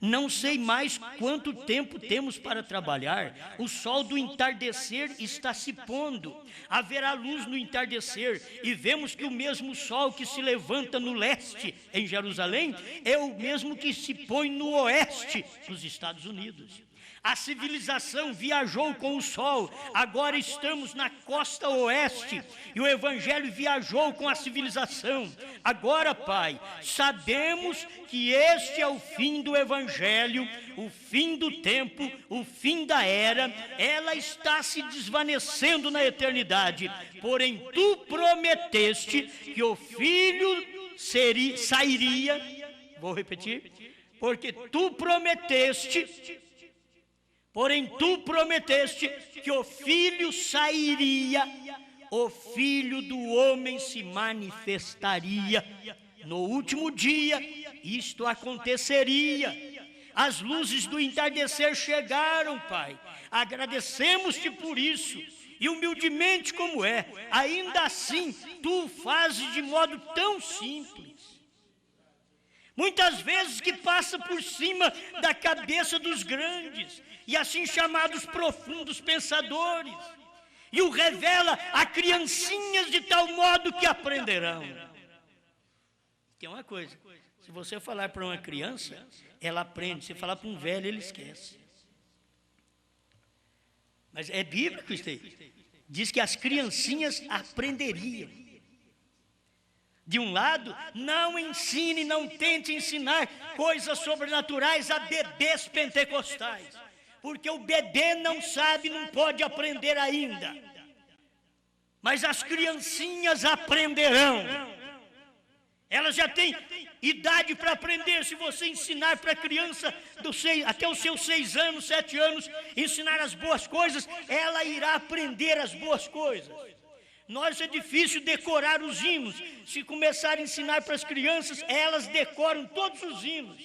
Não sei mais quanto tempo temos para trabalhar. O sol do entardecer está se pondo. Haverá luz no entardecer. E vemos que o mesmo sol que se levanta no leste, em Jerusalém, é o mesmo que se põe no oeste, nos Estados Unidos. A civilização viajou com o sol, agora estamos na costa oeste, e o evangelho viajou com a civilização. Agora, Pai, sabemos que este é o fim do evangelho, o fim do tempo, o fim da era. Ela está se desvanecendo na eternidade, porém tu prometeste que o filho sairia, vou repetir, porque tu prometeste, porém tu prometeste que o Filho sairia, o Filho do homem se manifestaria. No último dia, isto aconteceria. As luzes do entardecer chegaram, Pai. Agradecemos-te por isso. E humildemente como é, ainda assim, tu fazes de modo tão simples. Muitas vezes que passa por cima da cabeça dos grandes, e assim chamados profundos pensadores, e o revela a criancinhas de tal modo que aprenderão. Tem uma coisa, se você falar para uma criança, ela aprende. Se falar para um velho, ele esquece. Mas é bíblico isso aí. Diz que as criancinhas aprenderiam. De um lado, não ensine, não tente ensinar coisas sobrenaturais a bebês pentecostais, porque o bebê não sabe, não pode aprender ainda. Mas as criancinhas aprenderão. Elas já têm idade para aprender. Se você ensinar para a criança até os seus 6 anos, 7 anos, ensinar as boas coisas, ela irá aprender as boas coisas. Nós é difícil decorar os hinos. Se começar a ensinar para as crianças, elas decoram todos os hinos.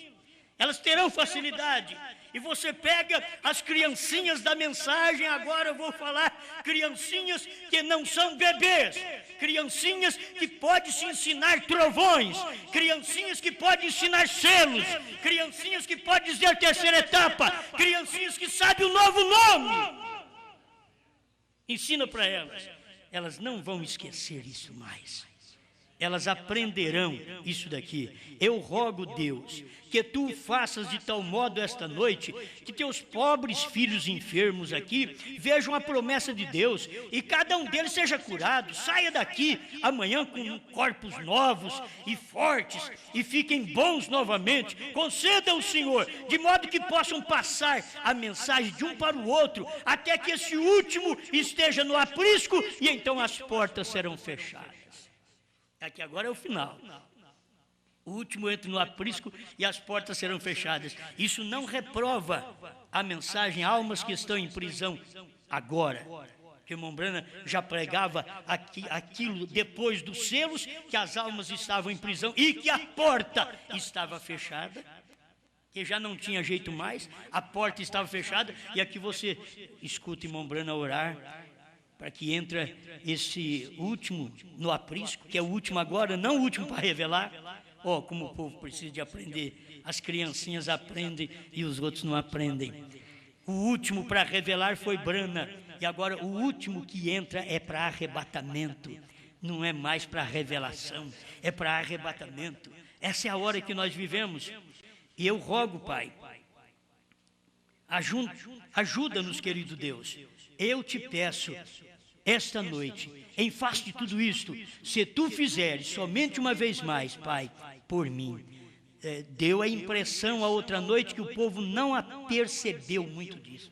Elas terão facilidade. E você pega as criancinhas da mensagem, agora eu vou falar, criancinhas que não são bebês, criancinhas que podem se ensinar trovões, criancinhas que podem ensinar selos, criancinhas que podem dizer a terceira etapa, criancinhas que sabem o novo nome. Ensina para elas. Elas não vão esquecer isso mais. Elas aprenderão isso daqui. Eu rogo, Deus, que tu faças de tal modo esta noite, que teus pobres filhos enfermos aqui vejam a promessa de Deus, e cada um deles seja curado, saia daqui amanhã com corpos novos e fortes, e fiquem bons novamente. Conceda ao Senhor, de modo que possam passar a mensagem de um para o outro, até que esse último esteja no aprisco, e então as portas serão fechadas. Aqui agora é o final. O último entra no aprisco e as portas serão fechadas. Isso não reprova a mensagem a almas que estão em prisão agora. Porque irmão Brana já pregava aquilo depois dos selos, que as almas estavam em prisão e que a porta estava fechada, que já não tinha jeito mais, a porta estava fechada. E aqui você escuta irmão Brana orar, para que entre esse último no aprisco, que é o último agora, não o último para revelar. Como o povo precisa de aprender. As criancinhas aprendem e os outros não aprendem. O último para revelar foi Brana, e agora o último que entra é para arrebatamento. Não é mais para revelação, é para arrebatamento. Essa é a hora que nós vivemos. E eu rogo, Pai, ajuda-nos, querido Deus. Eu te peço, esta noite, em face de tudo isto, se tu fizeres somente uma vez mais, Pai, por mim. Deu a impressão a outra noite que o povo não percebeu muito disso.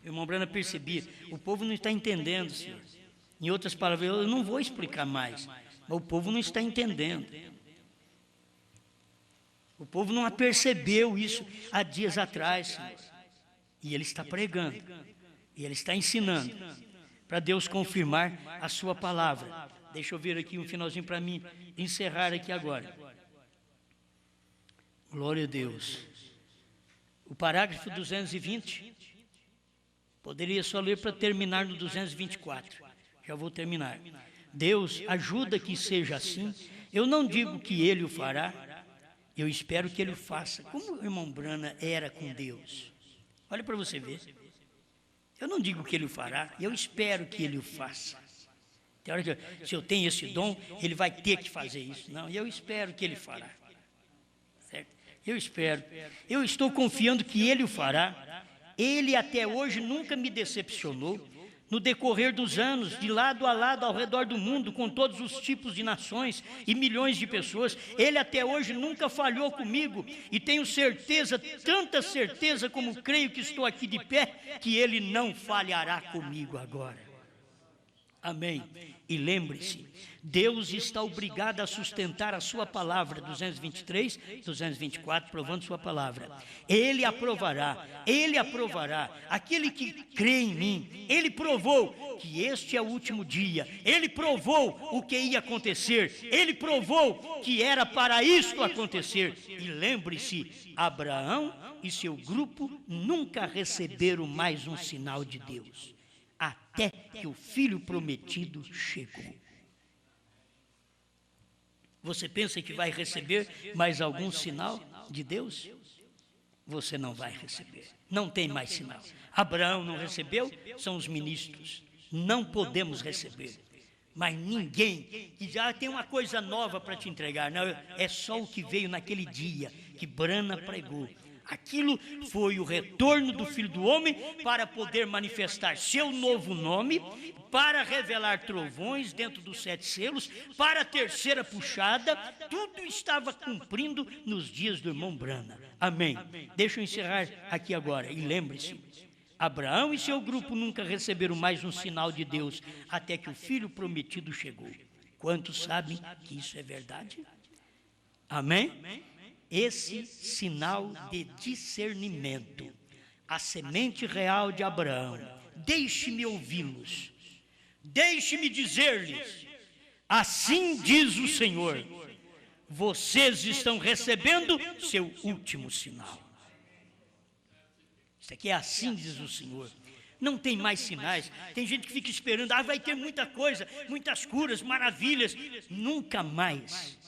O irmão Brana percebia, o povo não está entendendo, Senhor. Em outras palavras, eu não vou explicar mais, mas o povo não está entendendo. O povo não percebeu isso há dias atrás, Senhor. E ele está pregando, e ele está ensinando, para Deus confirmar a sua palavra. Deixa eu ver aqui um finalzinho para mim encerrar aqui agora. Glória a Deus. O parágrafo 220, poderia só ler para terminar no 224. Já vou terminar. Deus, ajuda que seja assim. Eu não digo que Ele o fará, Eu espero que ele o faça, como o irmão Brana era com Deus. Olha para você ver. Eu não digo que ele o fará, eu espero que ele o faça. Tem hora que se eu tenho esse dom, ele vai ter que fazer isso. Não, eu espero que ele fará. Certo? Eu espero. Eu estou confiando que ele o fará. Ele até hoje nunca me decepcionou. No decorrer dos anos, de lado a lado, ao redor do mundo, com todos os tipos de nações e milhões de pessoas, ele até hoje nunca falhou comigo, e tenho certeza, tanta certeza como creio que estou aqui de pé, que ele não falhará comigo agora. Amém. E lembre-se, Deus está obrigado a sustentar a sua palavra, 223, 224, provando sua palavra. Ele aprovará, aquele que crê em mim, ele provou que este é o último dia, ele provou o que ia acontecer, ele provou que era para isto acontecer. E lembre-se, Abraão e seu grupo nunca receberam mais um sinal de Deus, até que o filho prometido chegou. Você pensa que vai receber mais algum sinal de Deus? Você não vai receber. Não tem mais sinal. Abraão não recebeu, são os ministros. Não podemos receber. Mas ninguém, que já tem uma coisa nova para te entregar. Não, é só o que veio naquele dia que Brana pregou. Aquilo foi o retorno do Filho do Homem para poder manifestar seu novo nome, para revelar trovões dentro dos 7 selos, para a terceira puxada. Tudo estava cumprindo nos dias do irmão Brana. Amém. Deixa eu encerrar aqui agora. E lembre-se, Abraão e seu grupo nunca receberam mais um sinal de Deus, até que o filho prometido chegou. Quantos sabem que isso é verdade? Amém? Esse sinal de discernimento, a semente real de Abraão, deixe-me ouvi-los, deixe-me dizer-lhes, assim diz o Senhor, vocês estão recebendo seu último sinal. Isso aqui é assim diz o Senhor. Não tem mais sinais. Tem gente que fica esperando, vai ter muita coisa, muitas curas, maravilhas. Nunca mais.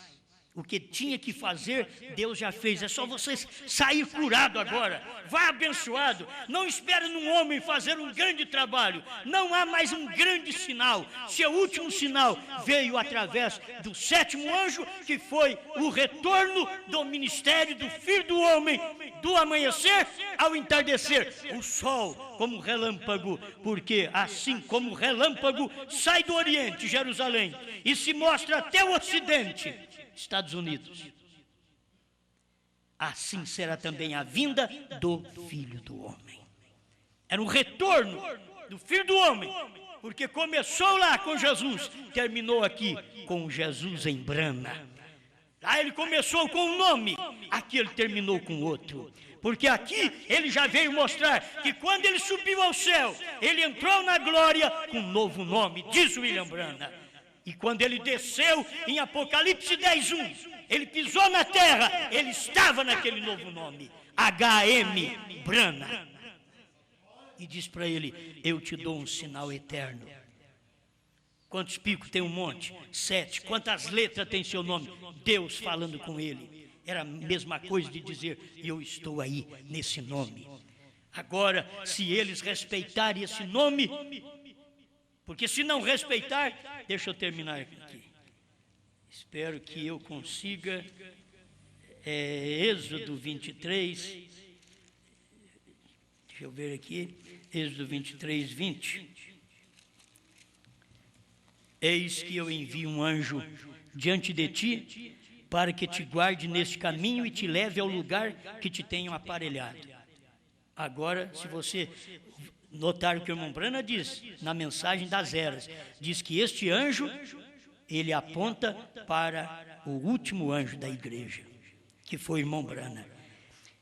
O que tinha que fazer, Deus já fez. É só você sair curado agora. Vai abençoado. Não espere num homem fazer um grande trabalho. Não há mais um grande sinal. Seu último sinal veio através do 7º anjo, que foi o retorno do ministério do Filho do Homem, do amanhecer ao entardecer. O sol como relâmpago, porque assim como o relâmpago sai do Oriente, Jerusalém, e se mostra até o Ocidente, Estados Unidos, assim será também a vinda do Filho do Homem. Era um retorno do Filho do Homem, porque começou lá com Jesus, terminou aqui com Jesus em Brana. Lá ele começou com um nome, aqui ele terminou com outro. Porque aqui ele já veio mostrar que quando ele subiu ao céu, ele entrou na glória com um novo nome, diz William Brana. E quando ele desceu em Apocalipse 10:1, ele pisou na terra, ele estava naquele novo nome, H.M. Brana. E diz para ele, eu te dou um sinal eterno. Quantos picos tem um monte? 7. Quantas letras tem seu nome? Deus falando com ele. Era a mesma coisa de dizer, eu estou aí nesse nome. Agora, se eles respeitarem esse nome, porque se não respeitar, deixa eu terminar aqui. Espero que eu consiga, Êxodo 23, deixa eu ver aqui, Êxodo 23, 20. Eis que eu envio um anjo diante de ti, para que te guarde neste caminho e te leve ao lugar que te tenho aparelhado. Agora, se você notar o que o irmão Brana diz na mensagem das eras, diz que este anjo, ele aponta para o último anjo da igreja, que foi o irmão Brana.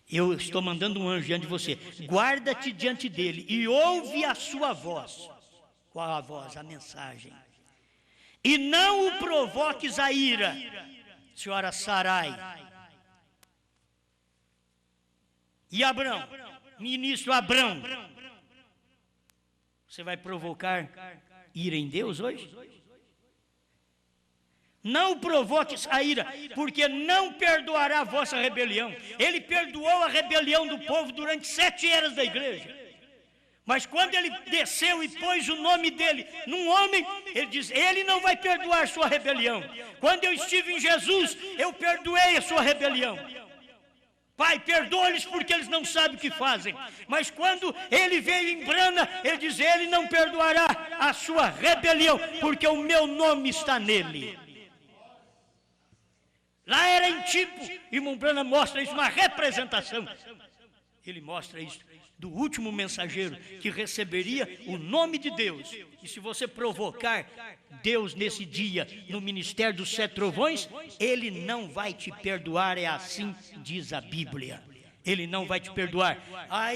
Eu estou mandando um anjo diante de você, guarda-te diante dele e ouve a sua voz. Qual a voz? A mensagem. E não o provoques a ira, senhora Sarai. E Abrão, ministro Abrão, você vai provocar ira em Deus hoje? Não o provoques a ira, porque não perdoará a vossa rebelião. Ele perdoou a rebelião do povo durante 7 eras da igreja. Mas quando ele desceu e pôs o nome dele num homem, ele diz, ele não vai perdoar sua rebelião. Quando eu estive em Jesus, eu perdoei a sua rebelião. Pai, perdoa-lhes porque eles não sabem o que fazem. Mas quando ele veio em Brana, ele diz, ele não perdoará a sua rebelião, porque o meu nome está nele. Lá era em tipo, irmão Brana mostra isso, uma representação. Ele mostra isso do último mensageiro que receberia o nome de Deus. E se você provocar Deus nesse dia no ministério dos 7 trovões, ele não vai te perdoar, é assim diz a Bíblia. Ele não vai te perdoar.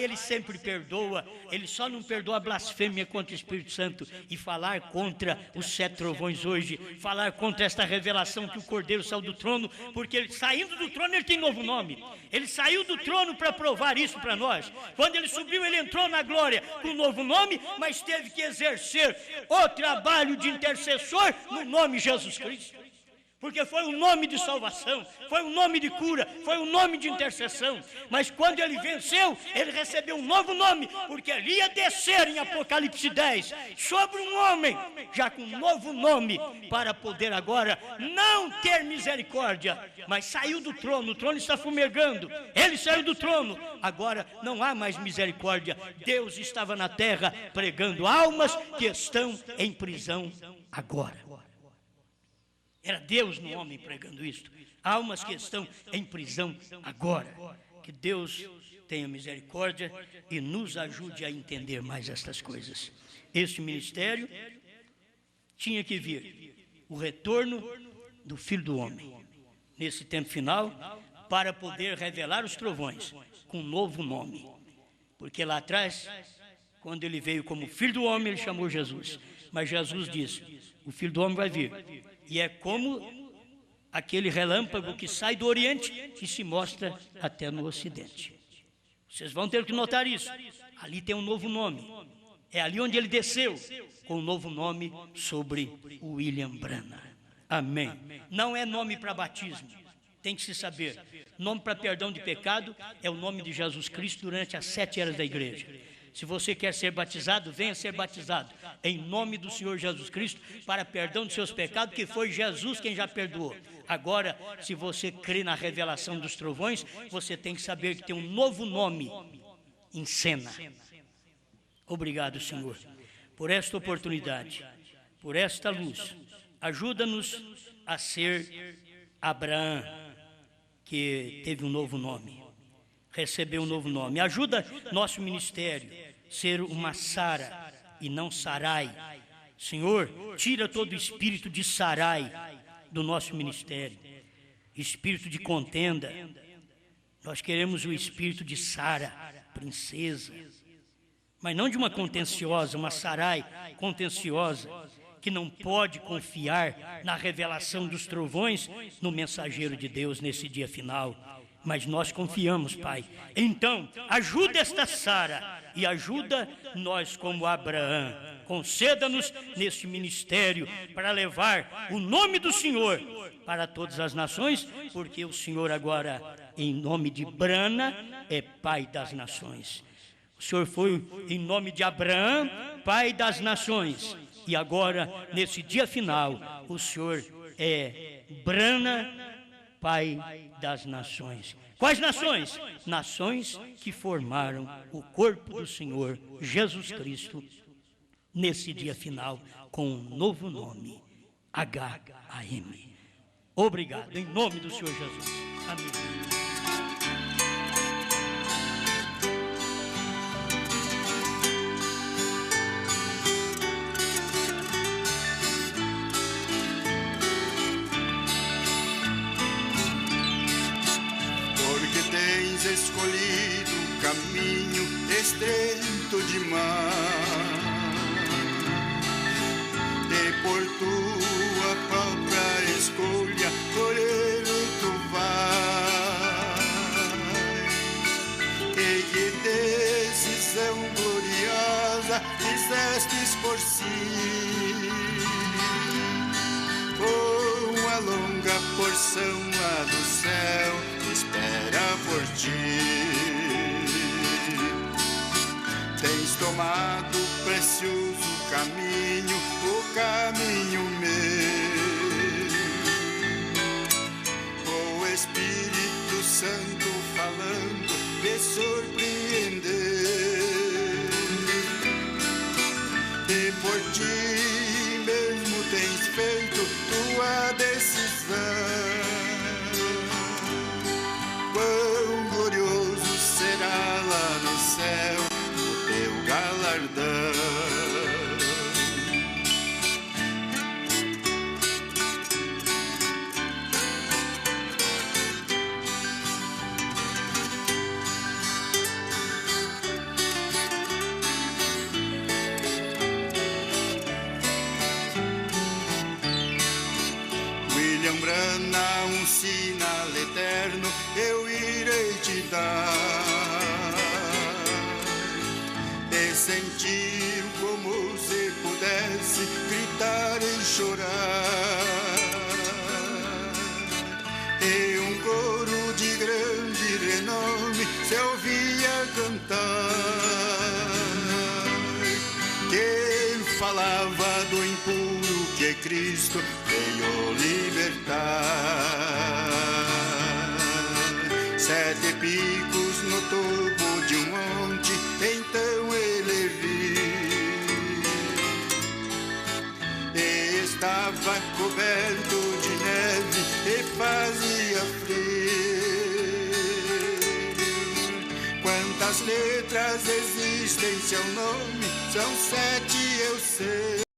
Ele sempre perdoa. Ele só não perdoa a blasfêmia contra o Espírito Santo. E falar contra os 7 trovões hoje, falar contra esta revelação que o Cordeiro saiu do trono, porque ele, saindo do trono, ele tem novo nome. Ele saiu do trono para provar isso para nós. Quando ele subiu, ele entrou na glória com um novo nome, mas teve que exercer o trabalho de intercessor no nome de Jesus Cristo. Porque foi um nome de salvação, foi um nome de cura, foi um nome de intercessão. Mas quando ele venceu, ele recebeu um novo nome, porque ele ia descer em Apocalipse 10 sobre um homem, já com um novo nome, para poder agora não ter misericórdia, mas saiu do trono, o trono está fumegando, ele saiu do trono, agora não há mais misericórdia. Deus estava na terra pregando almas que estão em prisão agora. Era Deus no homem pregando isto. Almas que estão em prisão agora. Que Deus tenha misericórdia e nos ajude a entender mais estas coisas. Este ministério tinha que vir o retorno do Filho do Homem, nesse tempo final, para poder revelar os trovões com um novo nome. Porque lá atrás, quando ele veio como Filho do Homem, ele chamou Jesus. Mas Jesus disse, o Filho do Homem vai vir. E é como aquele relâmpago que sai do Oriente e se mostra até no Ocidente. Vocês vão ter que notar isso. Ali tem um novo nome. É ali onde ele desceu, com um novo nome sobre William Branham. Amém. Não é nome para batismo. Tem que se saber. Nome para perdão de pecado é o nome de Jesus Cristo durante as 7 eras da igreja. Se você quer ser batizado, venha ser batizado em nome do Senhor Jesus Cristo para perdão dos seus pecados, que foi Jesus quem já perdoou. Agora, se você crê na revelação dos trovões, você tem que saber que tem um novo nome em cena. Obrigado, Senhor, por esta oportunidade, por esta luz. Ajuda-nos a ser Abraão, que teve um novo nome. Recebeu um novo nome. Ajuda nosso ministério a ser uma Sara e não Sarai. Senhor, tira todo o espírito de Sarai do nosso ministério. Espírito de contenda. Nós queremos o espírito de Sara, princesa. Mas não de uma contenciosa, uma Sarai contenciosa, que não pode confiar na revelação dos trovões no mensageiro de Deus nesse dia final. Mas nós confiamos, Pai. Então, ajuda esta Sara e ajuda nós como Abraão. Conceda-nos neste ministério para levar o nome do Senhor para todas as nações, porque o Senhor agora, em nome de Brana, é Pai das nações. O Senhor foi em nome de Abraão, Pai das nações. E agora, nesse dia final, o Senhor é Brana, Pai das nações. Quais nações? Nações que formaram o corpo do Senhor Jesus Cristo nesse dia final com um novo nome, H-A-M. Obrigado, em nome do Senhor Jesus. Amém. Escolhido um caminho estreito demais, e por tua própria escolha por ele tu vais, e que decisão gloriosa fizestes por si, oh, a salvação lá do céu espera por ti. Tens tomado o precioso caminho, o caminho meu. O Espírito Santo falando me surpreendeu. E por ti mesmo tens feito tua decisão. Quão glorioso será lá no céu o teu galardão. Brana, um sinal eterno eu irei te dar, e sentir como se pudesse gritar e chorar, e um coro de grande renome se ouvia cantar, que falava do impuro que Cristo veio libertar. 7 picos no topo de um monte, então ele viu, e estava coberto de neve e fazia frio. Quantas letras existem em seu nome? São 7, eu sei.